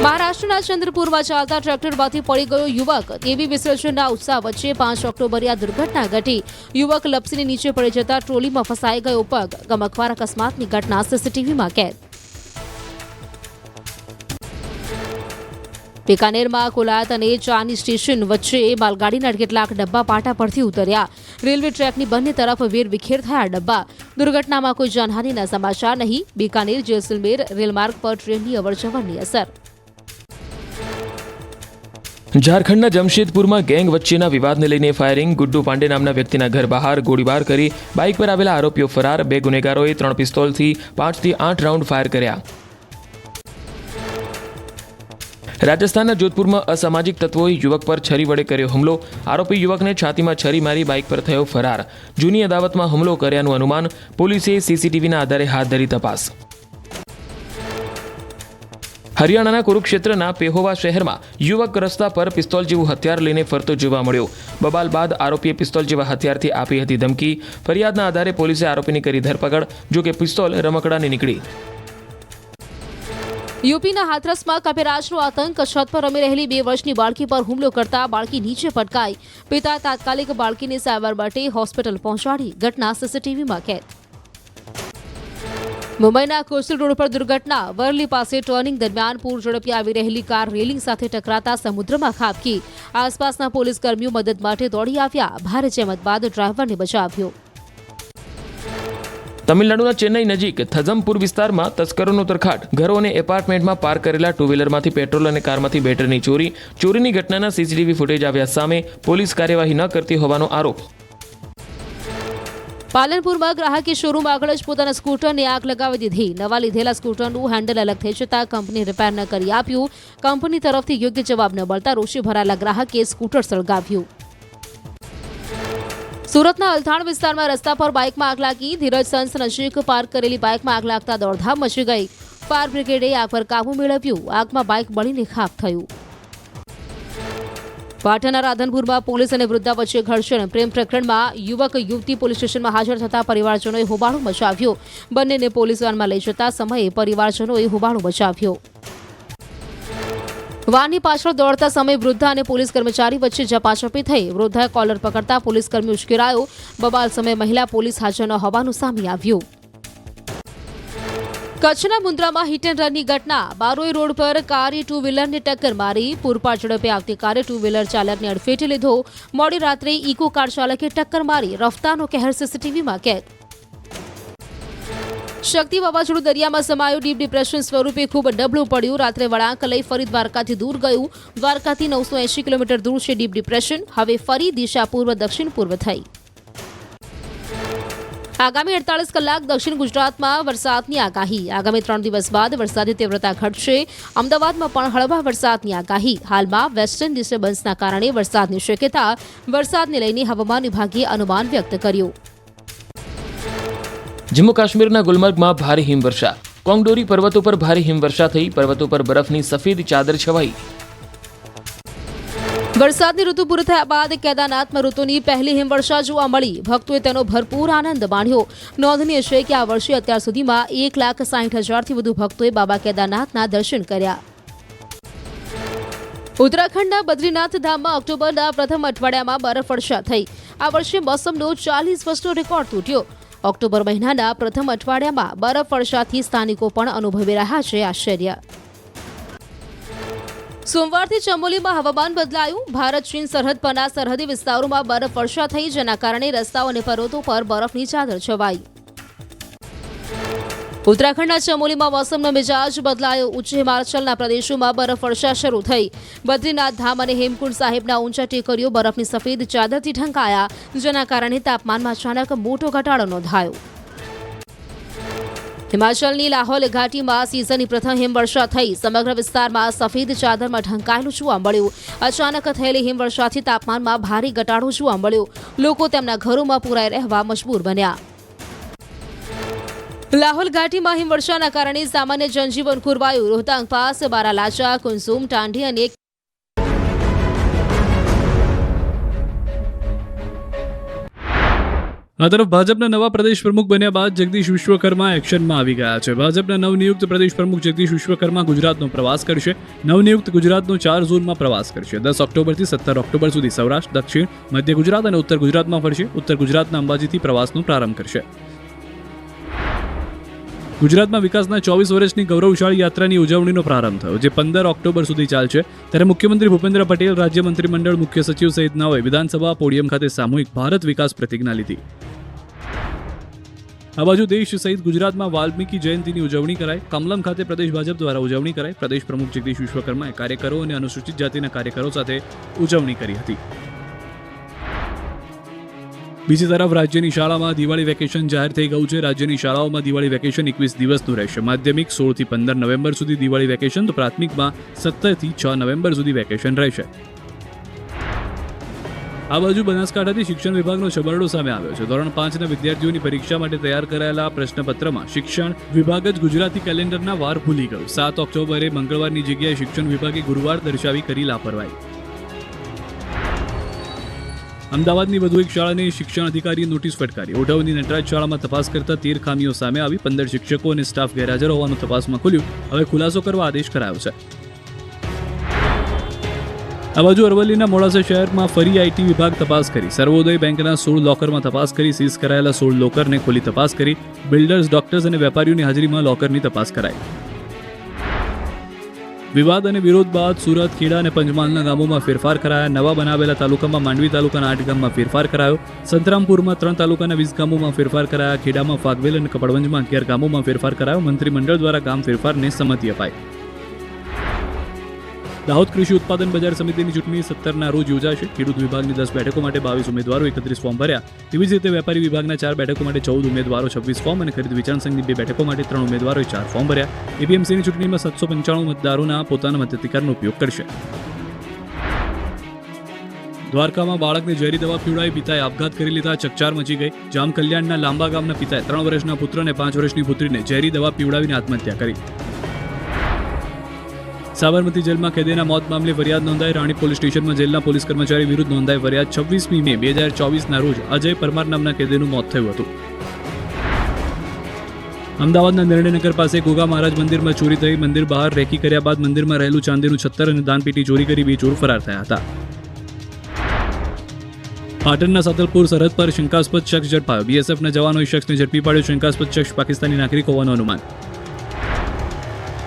S5: મહારાષ્ટ્રના ચંદ્રપુરમાં ચાલતા ટ્રેક્ટરમાંથી પડી ગયો યુવક. દેવી વિસર્જનના ઉત્સાહ વચ્ચે 5 ઓક્ટોબરે આ દુર્ઘટના ઘટી. યુવક લપસીને નીચે પડી જતા ટ્રોલીમાં ફસાઈ ગયો પગ. ગમખ્વાર અકસ્માતની ઘટના સીસીટીવીમાં કેદ. બિકાનેરમાં કોલાયત અને ચાની સ્ટેશન વચ્ચે માલગાડીના કેટલાક ડબ્બા પાટા પરથી ઉતર્યા. રેલવે ટ્રેકની બંને તરફ વેરવિખેર થયા ડબ્બા. દુર્ઘટનામાં કોઈ જાનહાનિના સમાચાર નહીં. બિકાનેર જેસલમેર રેલમાર્ગ પર ટ્રેનની અવરજવરની અસર.
S13: ઝારખંડના જમશેદપુરમાં ગેંગ વચ્ચેના વિવાદને લઈને ફાયરિંગ. ગુડ્ડુ પાંડે નામના વ્યક્તિના ઘર બહાર ગોળીબાર કરી બાઇક પર આવેલા આરોપીઓ ફરાર. 2 ગુનેગારોએ 3 પિસ્તોલથી 5 થી 8 રાઉન્ડ ફાયર કર્યા. રાજસ્થાનના જોધપુરમાં અસામાજિક તત્વોએ યુવક પર છરી વડે કર્યો હુમલો. આરોપી યુવકને છાતીમાં છરી મારી બાઇક પર થયો ફરાર. જૂની અદાવતમાં હુમલો કર્યાનું અનુમાન. પોલીસે સીસીટીવીના આધારે હાથ ધરી તપાસ. હરિયાણાના કુરુક્ષેત્રના પેહોવા શહેરમાં યુવક રસ્તા પર પિસ્તોલ જેવું હથિયાર લઈને ફરતો જોવા મળ્યો. બબાલ બાદ આરોપીએ પિસ્તોલ જેવા હથિયારથી આપી હતી ધમકી. ફરિયાદના આધારે પોલીસે આરોપીની કરી ધરપકડ. જોકે પિસ્તોલ રમકડાની નીકળી.
S5: યુપીના હાથરસમાં કપિરાજનો આતંક. છત પર રમી રહેલી 2 વર્ષની બાળકી પર હુમલો કરતા બાળકી નીચે પટકાઈ. પિતાએ તાત્કાલિક બાળકીને સારવાર માટે હોસ્પિટલ પહોંચાડી. ઘટના સીસીટીવીમાં કેદ. મુંબઈના કોસ્ટલ રોડ પર દુર્ઘટના. વરલી પાસે ટર્નિંગ દરમિયાન પૂર ઝડપે આવી રહેલી કાર રેલિંગ સાથે ટકરાતા સમુદ્રમાં ખાબકી. આસપાસના પોલીસ કર્મીઓ મદદ માટે દોડી આવ્યા. ભારે જહેમત બાદ ડ્રાઈવરને બચાવ્યો.
S13: તમિલનાડુના ચેન્નઈ નજીક થઝમપુર વિસ્તારમાં તસ્કરોનો તરખાટ. ઘરો અને એપાર્ટમેન્ટમાં પાર્ક કરેલા 2 વ્હીલરમાંથી પેટ્રોલ અને કારમાંથી બેટરીની ચોરી. ચોરીની ઘટનાના સીસીટીવી ફૂટેજ આવ્યા સામે. પોલીસ કાર્યવાહી ન કરતી હોવાનો આરોપ.
S5: પાલનપુરમાં ગ્રાહકે શોરૂમ આગળ જ પોતાના સ્કૂટરને આગ લગાવી દીધી. નવા લીધેલા સ્કૂટરનું હેન્ડલ અલગ થઈ જતા કંપની રિપેર ન કરી આપ્યું. કંપની તરફથી યોગ્ય જવાબ ન મળતા રોષે ભરાયેલા ગ્રાહકે સ્કૂટર સળગાવ્યું. સુરતના અલથાણ વિસ્તારમાં રસ્તા પર બાઇકમાં આગ લાગી. ધીરજ સન્સ નજીક પાર્ક કરેલી બાઇકમાં આગ લાગતા દોડધામ મચી ગઈ. ફાયર બ્રિગેડે આગ પર કાબુ મેળવ્યું. આગમાં બાઇક બળીને ખાખ થયું. પાટણના રાધનપુરમાં પોલીસ અને વૃદ્ધા વચ્ચે ઘર્ષણ. પ્રેમ પ્રકરણમાં યુવક યુવતી પોલીસ સ્ટેશનમાં હાજર થતા પરિવારજનોએ હોબાળો મચાવ્યો. બંનેને પોલીસ વાનમાં લઈ જતા સમયે પરિવારજનોએ હોબાળો મચાવ્યો. વાનની પાછળ દોડતા સમયે વૃદ્ધા અને પોલીસ કર્મચારી વચ્ચે ઝપાઝપી થઈ. વૃદ્ધાએ કોલર પકડતા પોલીસ કર્મી ઉશ્કેરાયો. બબાલ સમયે મહિલા પોલીસ હાજર ન હોવાનું સામે આવ્યું. કચ્છના મુન્દ્રામાં હિટ એન્ડ રનની ઘટના. બારોઈ રોડ પર કારે 2 વ્હીલરને ટક્કર મારી. પૂરપાટ ઝડપે આવતી કારે 2 વ્હીલર ચાલકને અડફેટે લીધો. મોડી રાત્રે ઇકો કાર ચાલકે ટક્કર મારી. રફતારનો કહેર સીસીટીવીમાં કેદ. શક્તિ વાવાઝોડું દરિયામાં સમાયું. ડીપ ડિપ્રેશન સ્વરૂપે ખૂબ ડબલું પડ્યું. રાત્રે વળાંક લઈ ફરી દ્વારકાથી દૂર ગયું. દ્વારકાથી 980 કિલોમીટર દૂર છે ડીપ ડિપ્રેશન. હવે ફરી દિશા પૂર્વ દક્ષિણ પૂર્વ થઈ. આગામી 48 કલાક દક્ષિણ ગુજરાતમાં વરસાદની આગાહી. આગામી 3 દિવસ બાદ વરસાદની તીવ્રતા ઘટશે. અમદાવાદમાં પણ હળવા વરસાદની આગાહી. હાલમાં વેસ્ટર્ન ડિસ્ટર્બન્સના કારણે વરસાદની શક્યતા. વરસાદને લઈને હવામાન વિભાગે અનુમાન વ્યક્ત કર્યું.
S13: જમ્મુ કાશ્મીરના ગુલમર્ગમાં ભારે હિમવર્ષા. કોંગડોરી પર્વતો પર ભારે હિમવર્ષા થઈ. પર્વતો પર બરફની સફેદ ચાદર છવાઈ.
S5: વરસાદની ઋતુ પૂરી થયા બાદ કેદારનાથમાં ઋતુની પહેલી હિમવર્ષા જોવા મળી. ભક્તોએ તેનો ભરપૂર આનંદ માણ્યો. નોંધનીય છે કે આ વર્ષે અત્યાર સુધીમાં 1,60,000થી વધુ ભક્તોએ બાબા કેદારનાથના દર્શન કર્યા. ઉત્તરાખંડના બદ્રીનાથ ધામમાં ઓક્ટોબરના પ્રથમ અઠવાડિયામાં બરફવર્ષા થઈ. આ વર્ષે મોસમનો 40 વર્ષનો રેકોર્ડ તૂટ્યો. ઓક્ટોબર મહિનાના પ્રથમ અઠવાડિયામાં બરફવર્ષાથી સ્થાનિકો પણ અનુભવી રહ્યા છે આશ્ચર્ય. સોમવારથી ચમોલીમાં હવામાન બદલાયું. ભારત ચીન સરહદ પરના સરહદી વિસ્તારોમાં બરફવર્ષા થઈ, જેના કારણે રસ્તાઓ અને પર્વતો પર બરફની ચાદર છવાઈ. ઉત્તરાખંડના ચમોલીમાં મોસમનો મિજાજ બદલાયો. ઉચ્ચ હિમાચલના પ્રદેશોમાં બરફવર્ષા શરૂ થઈ. બદ્રીનાથ ધામ અને હેમકુંડ સાહિબના ઊંચા ટેકરીઓ બરફની સફેદ ચાદરથી ઢંકાયા, જેના કારણે તાપમાનમાં અચાનક મોટો ઘટાડો નોંધાયો. હિમાચલની લાહોલ ઘાટીમાં સિઝનની પ્રથમ હિમવર્ષા થઈ. સમગ્ર વિસ્તારમાં સફેદ ચાદરમાં ઢંકાયેલું જોવા મળ્યું. અચાનક થયેલી હિમવર્ષાથી તાપમાનમાં ભારે ઘટાડો જોવા મળ્યો. લોકો તેમના ઘરોમાં પુરાઈ રહેવા મજબૂર બન્યા. લાહોલ ઘાટીમાં હિમવર્ષાના કારણે સામાન્ય જનજીવન ખોરવાયું. રોહતાંગ પાસ, બારાલાચા, કુનસુમ, ટાંડી અને
S1: આ તરફ ભાજપના નવા પ્રદેશ પ્રમુખ બન્યા બાદ જગદીશ વિશ્વકર્મા એક્શનમાં આવી ગયા છે. ભાજપના નવનિયુક્ત પ્રદેશ પ્રમુખ જગદીશ વિશ્વકર્મા ગુજરાતનો પ્રવાસ કરશે. નવનિયુક્ત ગુજરાતનો 4 ઝોનમાં પ્રવાસ કરશે. 10 ઓક્ટોબરથી 17 ઓક્ટોબર સુધી સૌરાષ્ટ્ર, દક્ષિણ, મધ્ય ગુજરાત અને ઉત્તર ગુજરાતમાં ફરશે. ઉત્તર ગુજરાતના અંબાજીથી પ્રવાસનો પ્રારંભ કરશે. ગુજરાતમાં વિકાસના 24 વર્ષની ગૌરવશાળી યાત્રાની ઉજવણીનો પ્રારંભ થયો, જે 15 ઓક્ટોબર સુધી ચાલશે. ત્યારે મુખ્યમંત્રી ભૂપેન્દ્ર પટેલ, રાજ્ય મંત્રીમંડળ, મુખ્ય સચિવ સહિતનાઓએ વિધાનસભા પોડિયમ ખાતે સામૂહિક ભારત વિકાસ પ્રતિજ્ઞા લીધી. આ બાજુ દેશ સહિત ગુજરાતમાં વાલ્મીકી જયંતિની ઉજવણી કરાઈ. કમલમ ખાતે પ્રદેશ ભાજપ દ્વારા ઉજવણી કરાઈ. પ્રદેશ પ્રમુખ જગદીશ વિશ્વકર્માએ કાર્યકરો અને અનુસૂચિત જાતિના કાર્યકરો સાથે ઉજવણી કરી હતી. બીજી તરફ રાજ્યની શાળામાં દિવાળી વેકેશન જાહેર થઈ ગયું છે. રાજ્યની શાળાઓમાં દિવાળી વેકેશન 21 દિવસનું રહેશે. માધ્યમિક 16 થી 15 નવેમ્બર સુધી દિવાળી વેકેશન, તો પ્રાથમિકમાં 17 થી 6 નવેમ્બર સુધી વેકેશન રહેશે. આ બાજુ બનાસકાંઠાથી શિક્ષણ વિભાગનો છબરડો સામે આવ્યો છે. ધોરણ 5ના વિદ્યાર્થીઓની પરીક્ષા માટે તૈયાર કરાયેલા પ્રશ્નપત્રમાં શિક્ષણ વિભાગ જ ગુજરાતી કેલેન્ડરના વાર ભૂલી ગયું. 7 ઓક્ટોબરે મંગળવારની જગ્યાએ શિક્ષણ વિભાગે ગુરુવાર દર્શાવી કરી લાપરવાહી. અમદાવાદની વધુ એક શાળાને શિક્ષણ અધિકારીએ નોટિસ ફટકારી. ઓઢવની નટરાજ શાળામાં તપાસ કરતા 13 ખામીઓ સામે આવી. 15 શિક્ષકો અને સ્ટાફ ગેરહાજર હોવાનું તપાસમાં ખુલ્યું. હવે ખુલાસો કરવા આદેશ કરાયો છે. આ બાજુ અરવલ્લીના મોડાસા શહેરમાં ફરી આઈટી વિભાગ તપાસ કરી. સર્વોદય બેંકના 16 લોકરમાં તપાસ કરી. સીઝ કરાયેલા 16 લોકરને ખોલી તપાસ કરી. બિલ્ડર્સ, ડોક્ટર્સ અને વેપારીઓની હાજરીમાં લોકરની તપાસ કરાઈ. વિવાદ અને વિરોધ બાદ સુરત, ખેડા અને પંચમહાલના ગામોમાં ફેરફાર કરાયા. નવા બનાવેલા તાલુકામાં માંડવી તાલુકાના 8 ગામમાં ફેરફાર કરાયો. સંતરામપુરમાં 3 તાલુકાના 20 ગામોમાં ફેરફાર કરાયા. ખેડામાં ફાગવેલ અને કપડવંજમાં 11 ગામોમાં ફેરફાર કરાયો. મંત્રીમંડળ દ્વારા ગામ ફેરફારને સંમતિ અપાઈ. દાહોદ કૃષિ ઉત્પાદન બજાર સમિતિની ચૂંટણી 17ના રોજ યોજાશે. ખેડૂત વિભાગની 10 બેઠકો માટે 22 ઉમેદવારો 31 ફોર્મ ભર્યા. તેવી જ રીતે વેપારી વિભાગના 4 બેઠકો માટે 14 ઉમેદવારો 26 ફોર્મ અને ખરીદ વેચાણ સંઘની 2 બેઠકો માટે 3 ઉમેદવારોએ 4 ફોર્મ ભર્યા. એપીએમસીની ચૂંટણીમાં 795 મતદારોના પોતાના મતાધિકારનો ઉપયોગ કરશે. દ્વારકામાં બાળકને ઝેરી દવા પીવડાવી પિતાએ આપઘાત કરી લીધા. ચકચાર મચી ગઈ. જામ કલ્યાણના લાંબા ગામના પિતાએ 3 વર્ષના પુત્ર અને 5 વર્ષની પુત્રીને ઝેરી દવા પીવડાવીને આત્મહત્યા કરી. સાબરમતી જેલમાં કેદીના મોત મામલે ફરિયાદ નોંધાઈ. રાણી પોલીસ સ્ટેશનમાં જેલના પોલીસ કર્મચારી વિરુદ્ધ નોંધાઈ ફરિયાદ. 26મી મે 2024ના રોજ અજય પરમાર નામના કેદીનું મોત થયું હતું. અમદાવાદના નિર્ણયનગર પાસે ગોગા મહારાજ મંદિરમાં ચોરી થઈ. મંદિર બહાર રેકી કર્યા બાદ મંદિરમાં રહેલું ચાંદીનું છત્તર અને દાનપેટી ચોરી કરી 2 ચોર ફરાર થયા હતા. પાટણના સાતલપુર સરહદ પર શંકાસ્પદ શખ્સ ઝડપાયો. બીએસએફના જવાનોએ શખ્સને ઝડપી પાડ્યો. શંકાસ્પદ શખ્સ પાકિસ્તાની નાગરિક હોવાનું અનુમાન.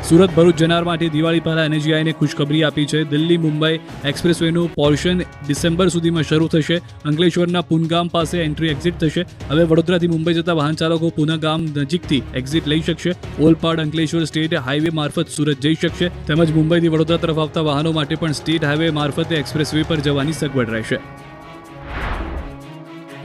S1: સુરત ભરૂચ જનાર માટે દિવાળી પહેલા એનએચઆઈને ખુશખબરી આપી છે. દિલ્હી મુંબઈ એક્સપ્રેસવેનું પોર્શન ડિસેમ્બર સુધીમાં શરૂ થશે. અંકલેશ્વરના પુનગામ પાસે એન્ટ્રી એક્ઝિટ થશે. હવે વડોદરાથી મુંબઈ જતા વાહન ચાલકો પુનગામ નજીકથી એક્ઝિટ લઈ શકશે. ઓલપાડ અંકલેશ્વર સ્ટેટ હાઈવે મારફત સુરત જઈ શકશે. તેમજ મુંબઈથી વડોદરા તરફ આવતા વાહનો માટે પણ સ્ટેટ હાઈવે મારફતે એક્સપ્રેસવે પર જવાની સગવડ રહેશે.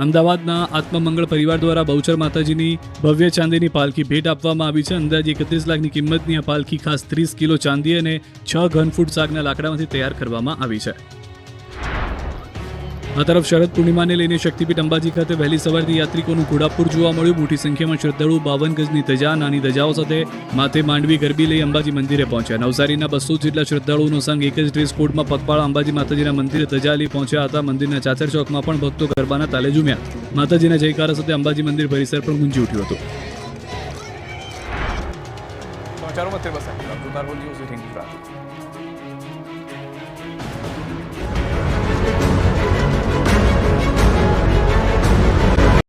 S1: અમદાવાદના આત્મમંગળ પરિવાર દ્વારા બહુચર માતાજીની ભવ્ય ચાંદીની પાલખી ભેટ આપવામાં આવી છે. અંદાજે 31 લાખની કિંમતની આ પાલખી ખાસ 30 કિલો ચાંદી અને 6 ઘનફૂટ સાગના લાકડામાંથી તૈયાર કરવામાં આવી છે. આ તરફ શરદ પૂર્ણિમાને લઈને શક્તિપીઠ અંબાજી ખાતે વહેલી સવારથી યાત્રિકોનું ઘોડાપુર જોવા મળ્યું. મોટી સંખ્યામાં શ્રદ્ધાળુ 52 ગજની ધજા, નાની ધજાઓ સાથે માથે માંડવી ગરબી લઈ અંબાજી મંદિરે પહોંચ્યા. નવસારીના 200 જેટલા શ્રદ્ધાળુઓનો સંઘ એક જ ડ્રેસ કોડમાં પગપાળા અંબાજી માતાજીના મંદિરે ધજા લઈ પહોંચ્યા હતા. મંદિરના ચાચર ચોકમાં પણ ભક્તો ગરબાના તાલે ઝૂમ્યા. માતાજીના જયકારા સાથે અંબાજી મંદિર પરિસર પણ ગુંજી ઉઠ્યું હતું.